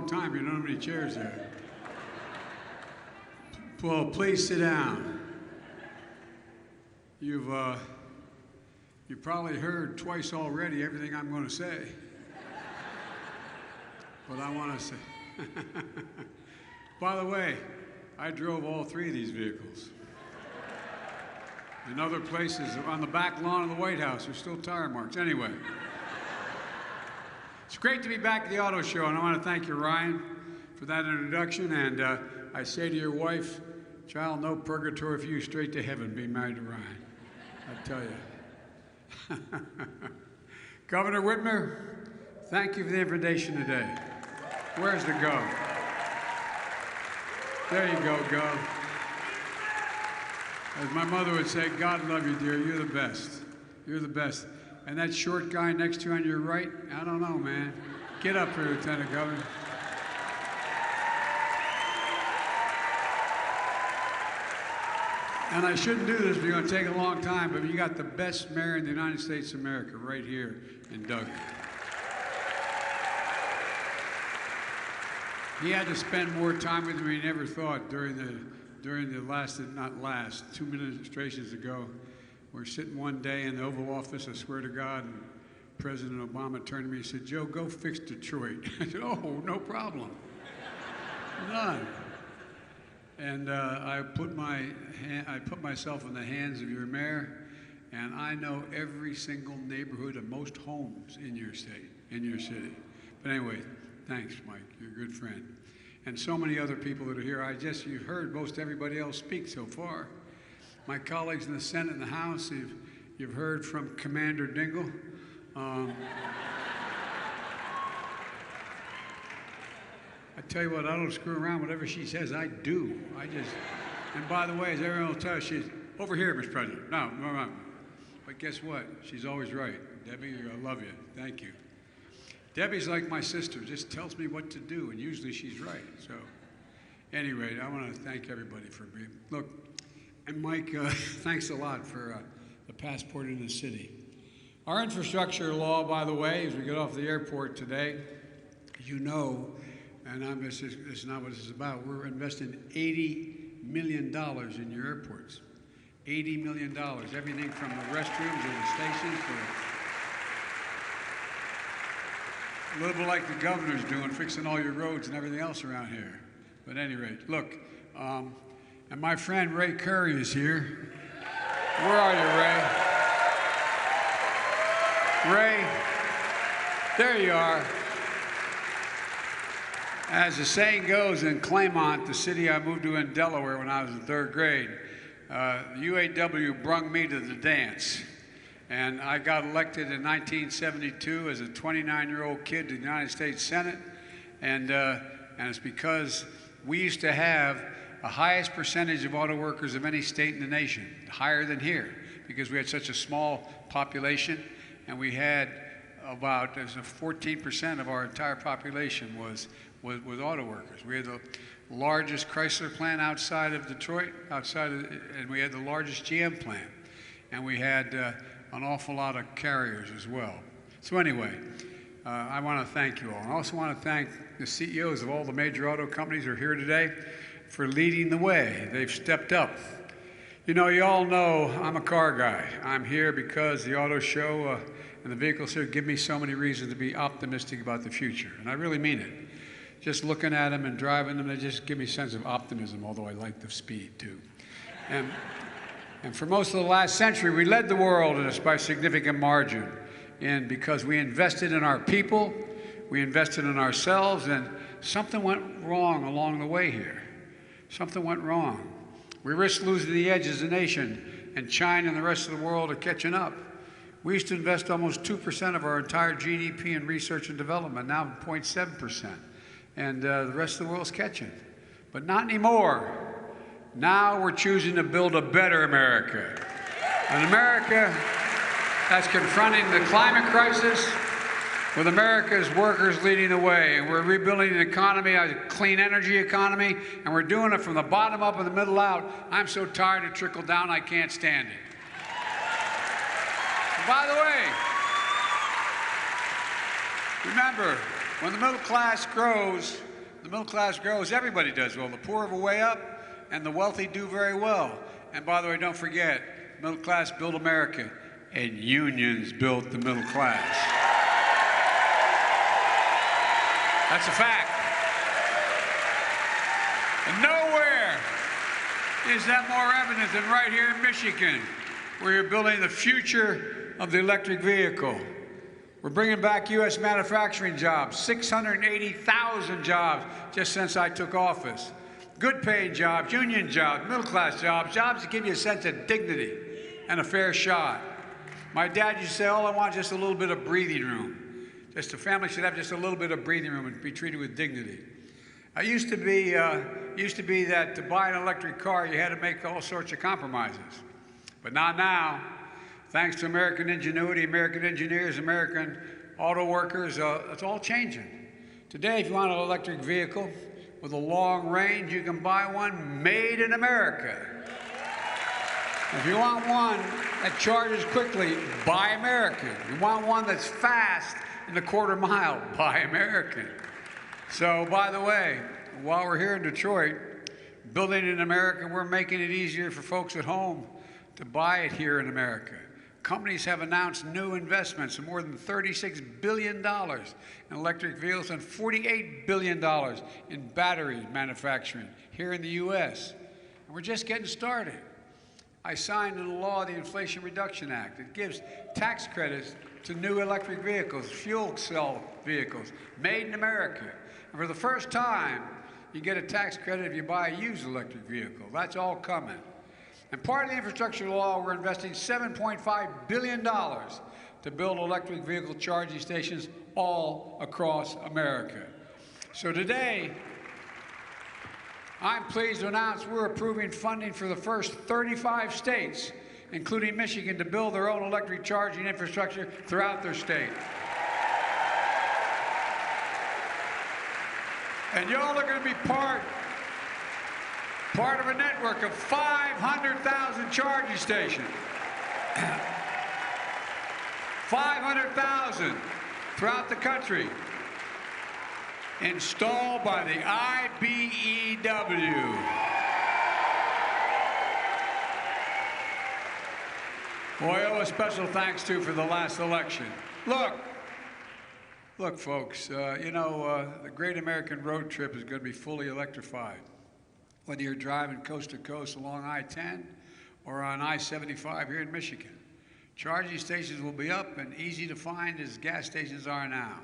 long time. You don't have any chairs there. Well, please sit down. You've probably heard twice already everything I'm going to say. But I want to say, by the way, I drove all three of these vehicles. In other places, on the back lawn of the White House, there's still tire marks. Anyway, it's great to be back at the auto show, and I want to thank you, Ryan, for that introduction. And I say to your wife, child, no purgatory for you, straight to heaven, being married to Ryan. I tell you. Governor Whitmer, thank you for the invitation today. Where's the Gov? There you go, Gov. As my mother would say, God love you, dear. You're the best. You're the best. And that short guy next to you on your right, I don't know, man. Get up here, Lieutenant Governor. And I shouldn't do this, we're going to take a long time, but you got the best mayor in the United States of America right here in Duggan. He had to spend more time with me than he never thought during the last, not last, 2 administrations ago. We're sitting one day in the Oval Office, I swear to God, and President Obama turned to me and said, Joe, go fix Detroit. I said, oh, no problem. None. And I put myself in the hands of your mayor, and I know every single neighborhood and most homes in your state, in your city. But anyway, thanks, Mike. You're a good friend. And so many other people that are here. You've heard most everybody else speak so far. My colleagues in the Senate and the House, you've heard from Commander Dingle. I tell you what, I don't screw around. Whatever she says, I do. And by the way, as everyone will tell you, she's over here, Mr. President. No. But guess what? She's always right. Debbie, I love you. Thank you. Debbie's like my sister, just tells me what to do, and usually she's right. So, anyway, I want to thank everybody for being. Look, and Mike, thanks a lot for the passport in the city. Our infrastructure law, by the way, as we get off the airport today, you know, and this is not what this is about, we're investing $80 million in your airports. $80 million, everything from the restrooms to the stations a little bit like the governor's doing, fixing all your roads and everything else around here. But at any rate, look, and my friend Ray Curry is here. Where are you, Ray? Ray, there you are. As the saying goes in Claymont, the city I moved to in Delaware when I was in 3rd grade, UAW brung me to the dance. And I got elected in 1972 as a 29-year-old kid to the United States Senate. And it's because we used to have the highest percentage of auto workers of any state in the nation, higher than here, because we had such a small population. And we had about 14% of our entire population was auto workers. We had the largest Chrysler plant outside of Detroit, and we had the largest GM plant. And we had an awful lot of carriers as well. So anyway, I want to thank you all. I also want to thank the CEOs of all the major auto companies who are here today for leading the way. They've stepped up. You know, you all know I'm a car guy. I'm here because the auto show and the vehicles here give me so many reasons to be optimistic about the future, and I really mean it. Just looking at them and driving them, they just give me a sense of optimism, although I like the speed too. And for most of the last century, we led the world by a significant margin. And because we invested in our people, we invested in ourselves, and something went wrong along the way here. Something went wrong. We risked losing the edge as a nation, and China and the rest of the world are catching up. We used to invest almost 2% of our entire GDP in research and development, now 0.7%. And the rest of the world's catching. But not anymore. Now we're choosing to build a better America. An America that's confronting the climate crisis with America's workers leading the way. And we're rebuilding an economy, a clean energy economy, and we're doing it from the bottom up and the middle out. I'm so tired of trickle down, I can't stand it. And by the way, remember, when the middle class grows, the middle class grows, everybody does well. The poor have a way up, and the wealthy do very well. And by the way, don't forget, middle class built America, and unions built the middle class. That's a fact. And nowhere is that more evident than right here in Michigan, where you're building the future of the electric vehicle. We're bringing back U.S. manufacturing jobs, 680,000 jobs just since I took office. Good paying jobs, union jobs, middle class jobs, jobs that give you a sense of dignity and a fair shot. My dad used to say, all I want is just a little bit of breathing room. Just a family should have just a little bit of breathing room and be treated with dignity. It used to be that to buy an electric car, you had to make all sorts of compromises. But not now. Thanks to American ingenuity, American engineers, American auto workers, it's all changing. Today, if you want an electric vehicle with a long range, you can buy one made in America. If you want one that charges quickly, buy American. If you want one that's fast in the quarter mile, buy American. So, by the way, while we're here in Detroit, building in America, we're making it easier for folks at home to buy it here in America. Companies have announced new investments of more than $36 billion in electric vehicles and $48 billion in battery manufacturing here in the U.S. And we're just getting started. I signed into law the Inflation Reduction Act. It gives tax credits to new electric vehicles, fuel cell vehicles, made in America. And for the first time, you get a tax credit if you buy a used electric vehicle. That's all coming. And part of the infrastructure law, we're investing $7.5 billion to build electric vehicle charging stations all across America. So today, I'm pleased to announce we're approving funding for the first 35 states, including Michigan, to build their own electric charging infrastructure throughout their state. And y'all are going to be part of a network of 500,000 charging stations. 500,000 throughout the country, installed by the IBEW. Who I owe a special thanks to for the last election. Look, folks, the Great American Road Trip is going to be fully electrified. Whether you're driving coast to coast along I-10 or on I-75 here in Michigan. Charging stations will be up and easy to find as gas stations are now.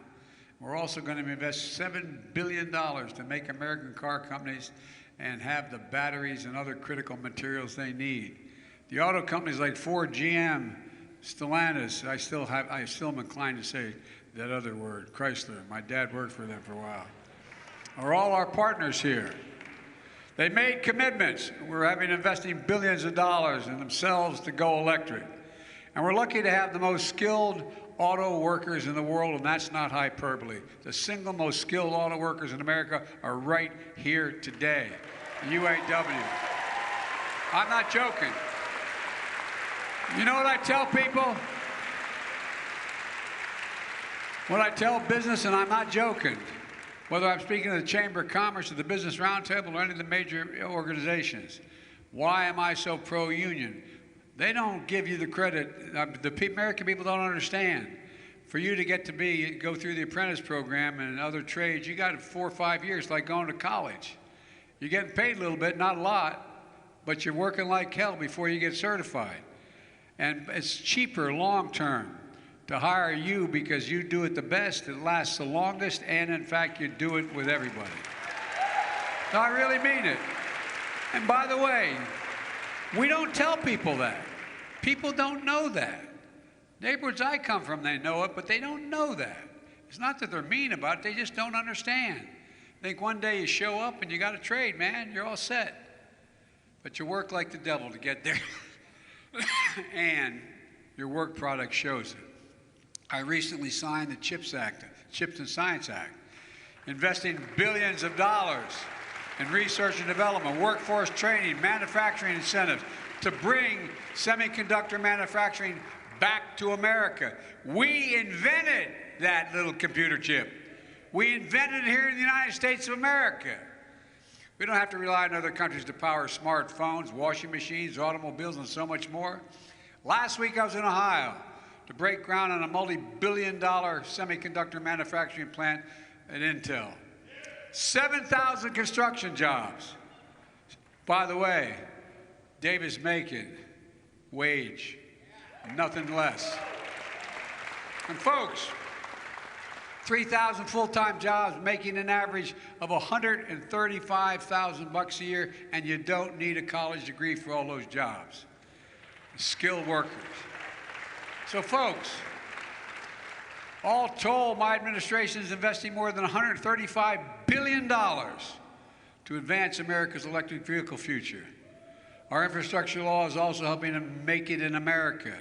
We're also going to invest $7 billion to make American car companies and have the batteries and other critical materials they need. The auto companies like Ford, GM, Stellantis, I still am inclined to say that other word, Chrysler. My dad worked for them for a while. Are all our partners here. They made commitments. We're investing billions of dollars in themselves to go electric. And we're lucky to have the most skilled auto workers in the world, and that's not hyperbole. The single most skilled auto workers in America are right here today, the UAW. I'm not joking. You know what I tell people? What I tell business, and I'm not joking, whether I'm speaking to the Chamber of Commerce or the Business Roundtable or any of the major organizations, why am I so pro-union? They don't give you the credit. The American people don't understand. For you to get to go through the apprentice program and other trades, you got 4 or 5 years, like going to college. You're getting paid a little bit, not a lot, but you're working like hell before you get certified. And it's cheaper long-term to hire you because you do it the best, it lasts the longest, and in fact, you do it with everybody. No, I really mean it. And by the way, we don't tell people that. People don't know that. Neighborhoods I come from, they know it, but they don't know that. It's not that they're mean about it, they just don't understand. I think one day you show up and you got a trade, man, you're all set. But you work like the devil to get there. And your work product shows it. I recently signed the CHIPS and Science Act, investing billions of dollars in research and development, workforce training, manufacturing incentives to bring semiconductor manufacturing back to America. We invented that little computer chip. We invented it here in the United States of America. We don't have to rely on other countries to power smartphones, washing machines, automobiles, and so much more. Last week I was in Ohio to break ground on a multi-billion-dollar semiconductor manufacturing plant at Intel. 7,000 construction jobs. By the way, Davis-Macon, wage, nothing less. And folks, 3,000 full-time jobs making an average of $135,000 a year, and you don't need a college degree for all those jobs. Skilled workers. So folks, all told, my administration is investing more than $135 billion to advance America's electric vehicle future. Our infrastructure law is also helping to make it in America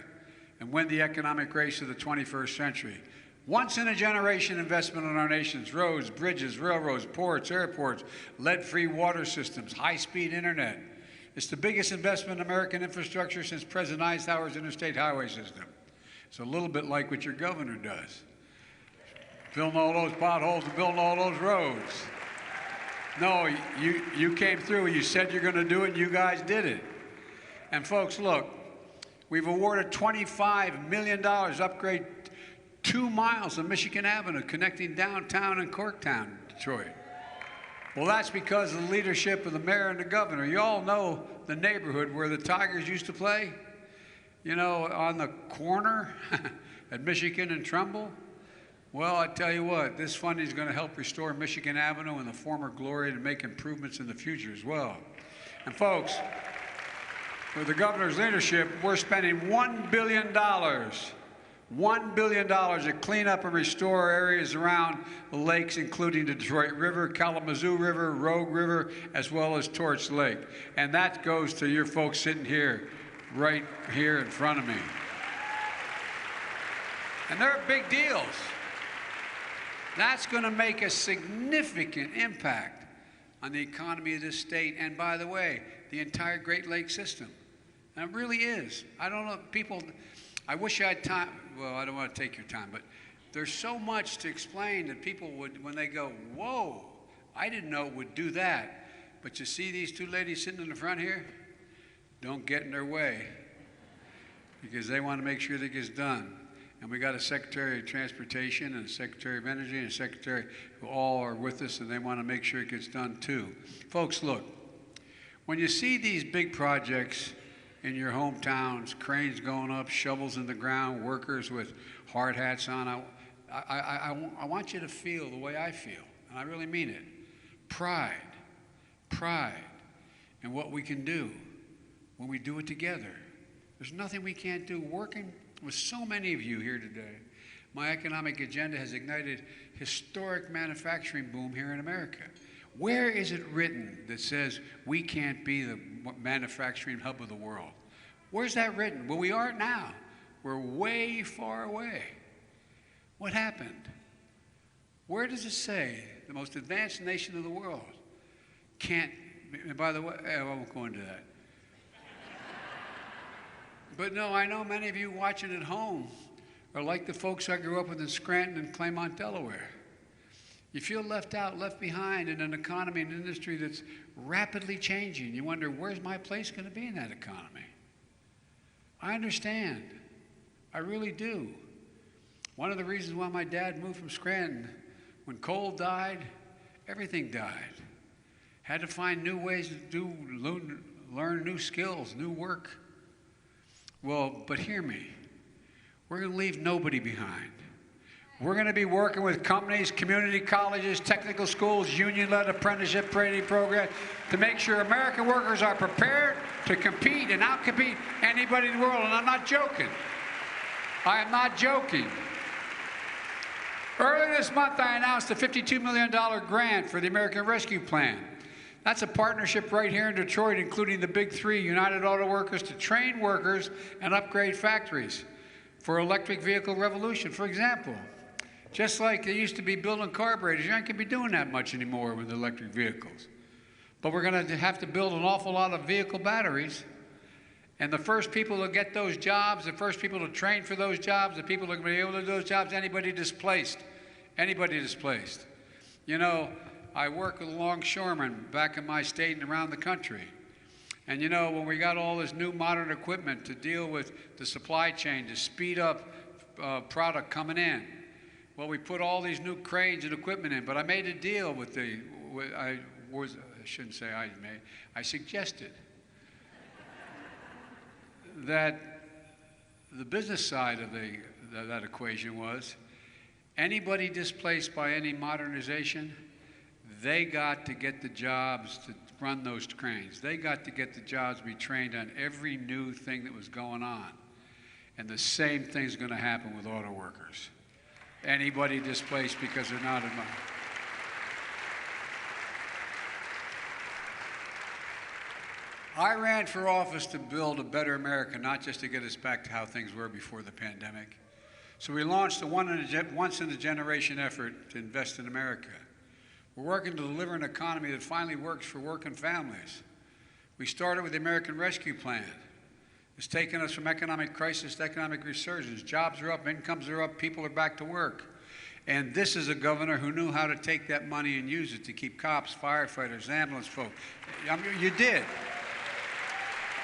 and win the economic race of the 21st century. Once-in-a-generation investment in our nation's roads, bridges, railroads, ports, airports, lead-free water systems, high-speed internet. It's the biggest investment in American infrastructure since President Eisenhower's interstate highway system. It's a little bit like what your governor does. Building all those potholes and building all those roads. No, you came through, you said you're going to do it, and you guys did it. And folks, look, we've awarded $25 million to upgrade 2 miles of Michigan Avenue connecting downtown and Corktown, Detroit. Well, that's because of the leadership of the mayor and the governor. You all know the neighborhood where the Tigers used to play? You know, on the corner at Michigan and Trumbull? Well, I tell you what, this funding is going to help restore Michigan Avenue and the former glory and make improvements in the future as well. And folks, with the governor's leadership, we're spending $1 billion, $1 billion to clean up and restore areas around the lakes, including the Detroit River, Kalamazoo River, Rogue River, as well as Torch Lake. And that goes to your folks sitting here, right here in front of me. And they're big deals. That's going to make a significant impact on the economy of this state, and by the way, the entire Great Lakes system. And it really is. I don't know, people, I wish I had time, well, I don't want to take your time, but there's so much to explain that people would, when they go, whoa, I didn't know it would do that. But you see these two ladies sitting in the front here? Don't get in their way, because they want to make sure that gets done. And we got a Secretary of Transportation and a Secretary of Energy and a Secretary who all are with us, and they want to make sure it gets done too. Folks, look, when you see these big projects in your hometowns, cranes going up, shovels in the ground, workers with hard hats on, I want you to feel the way I feel, and I really mean it. Pride in what we can do when we do it together. There's nothing we can't do. Working with so many of you here today, my economic agenda has ignited historic manufacturing boom here in America. Where is it written that says we can't be the manufacturing hub of the world? Where's that written? Well, we are now. We're way far away. What happened? Where does it say the most advanced nation of the world can't, and by the way, I won't go into that. But no, I know many of you watching at home are like the folks I grew up with in Scranton and Claymont, Delaware. You feel left out, left behind in an economy and industry that's rapidly changing. You wonder, where's my place going to be in that economy? I understand. I really do. One of the reasons why my dad moved from Scranton, when coal died, everything died. Had to find new ways to learn new skills, new work. Well, but hear me. We're going to leave nobody behind. We're going to be working with companies, community colleges, technical schools, union-led apprenticeship training programs to make sure American workers are prepared to compete and outcompete anybody in the world. And I'm not joking. I am not joking. Earlier this month, I announced a $52 million grant for the American Rescue Plan. That's a partnership right here in Detroit, including the big three, United Auto Workers, to train workers and upgrade factories for electric vehicle revolution. For example, just like they used to be building carburetors, you aren't going to be doing that much anymore with electric vehicles. But we're going to have to build an awful lot of vehicle batteries. And the first people to get those jobs, the first people to train for those jobs, the people that are going to be able to do those jobs, anybody displaced. Anybody displaced. You know, I work with longshoremen back in my state and around the country. And you know, when we got all this new modern equipment to deal with the supply chain, to speed up product coming in, well, we put all these new cranes and equipment in. But I made a deal with I shouldn't say I made, I suggested that the business side of that equation was anybody displaced by any modernization, they got to get the jobs to run those cranes. They got to get the jobs to be trained on every new thing that was going on. And the same thing's going to happen with auto workers. Anybody displaced because they're not in. I ran for office to build a better America, not just to get us back to how things were before the pandemic. So we launched a once-in-a-generation effort to invest in America. We're working to deliver an economy that finally works for working families. We started with the American Rescue Plan. It's taken us from economic crisis to economic resurgence. Jobs are up, incomes are up, people are back to work. And this is a governor who knew how to take that money and use it to keep cops, firefighters, ambulance folks. I mean, you did.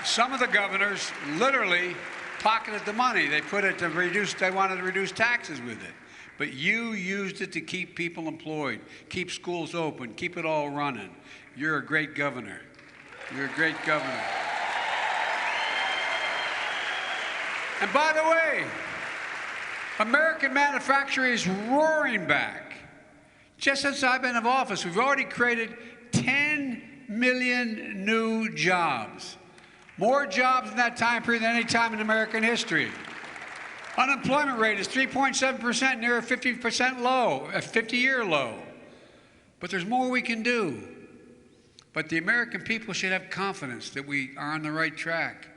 Some of the governors literally pocketed the money. They put it to reduce, they wanted to reduce taxes with it. But you used it to keep people employed, keep schools open, keep it all running. You're a great governor. You're a great governor. And by the way, American manufacturing is roaring back. Just since I've been in office, we've already created 10 million new jobs. More jobs in that time period than any time in American history. Unemployment rate is 3.7%, near a 50% low, a 50-year low. But there's more we can do. But the American people should have confidence that we are on the right track.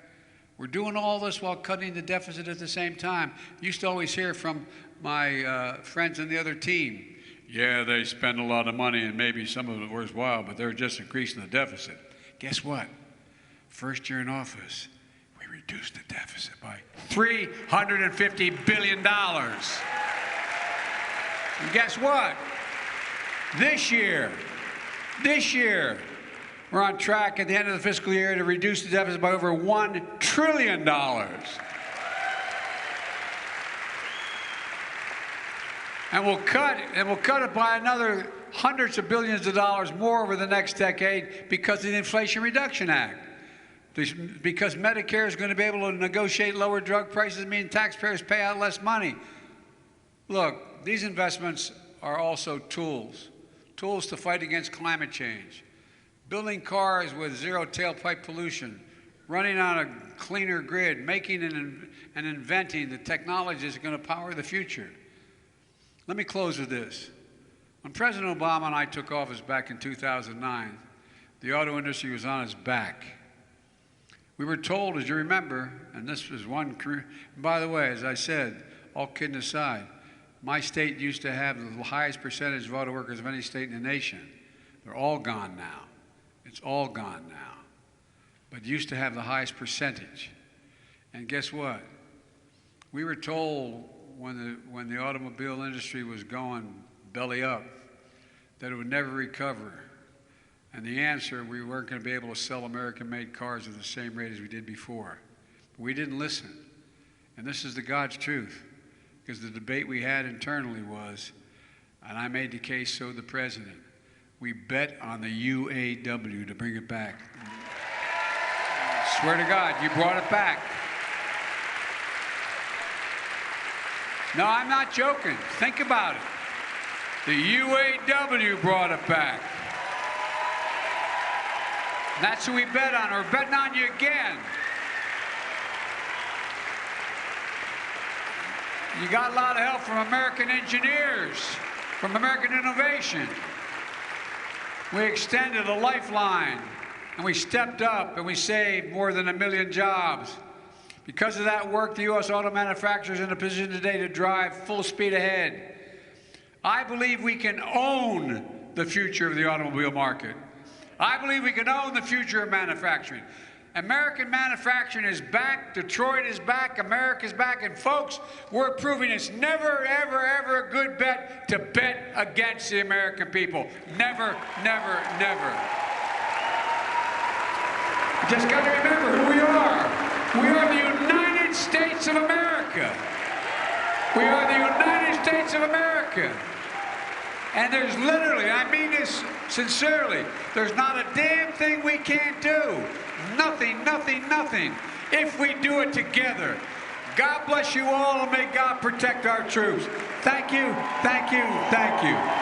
We're doing all this while cutting the deficit at the same time. You used to always hear from my friends on the other team, yeah, they spend a lot of money and maybe some of it worthwhile, but they're just increasing the deficit. Guess what? First year in office, we reduced the deficit by $350 billion. And guess what? This year, we're on track at the end of the fiscal year to reduce the deficit by over $1 trillion. And we'll cut it by another hundreds of billions of dollars more over the next decade because of the Inflation Reduction Act. Because Medicare is going to be able to negotiate lower drug prices, meaning taxpayers pay out less money. Look, these investments are also tools to fight against climate change. Building cars with zero tailpipe pollution, running on a cleaner grid, making and inventing the technologies that are going to power the future. Let me close with this. When President Obama and I took office back in 2009, the auto industry was on its back. We were told, as you remember, and this was one, by the way, as I said, all kidding aside, my state used to have the highest percentage of auto workers of any state in the nation. They're all gone now. It's all gone now. But used to have the highest percentage. And guess what? We were told when the automobile industry was going belly up that it would never recover. And the answer, we weren't going to be able to sell American-made cars at the same rate as we did before. But we didn't listen. And this is the God's truth. Because the debate we had internally was, and I made the case, so the president, we bet on the UAW to bring it back. Swear to God, you brought it back. No, I'm not joking. Think about it. The UAW brought it back. That's who we bet on. We're betting on you again. You got a lot of help from American engineers, from American innovation. We extended a lifeline, and we stepped up, and we saved more than 1 million jobs. Because of that work, the U.S. auto manufacturer is in a position today to drive full speed ahead. I believe we can own the future of the automobile market. I believe we can own the future of manufacturing. American manufacturing is back. Detroit is back. America's back. And folks, we're proving it's never, ever, ever a good bet to bet against the American people. Never, never, never. You just got to remember who we are. We are the United States of America. We are the United States of America. And there's literally, I mean this sincerely, there's not a damn thing we can't do. Nothing, nothing, nothing, if we do it together. God bless you all, and may God protect our troops. Thank you, thank you, thank you.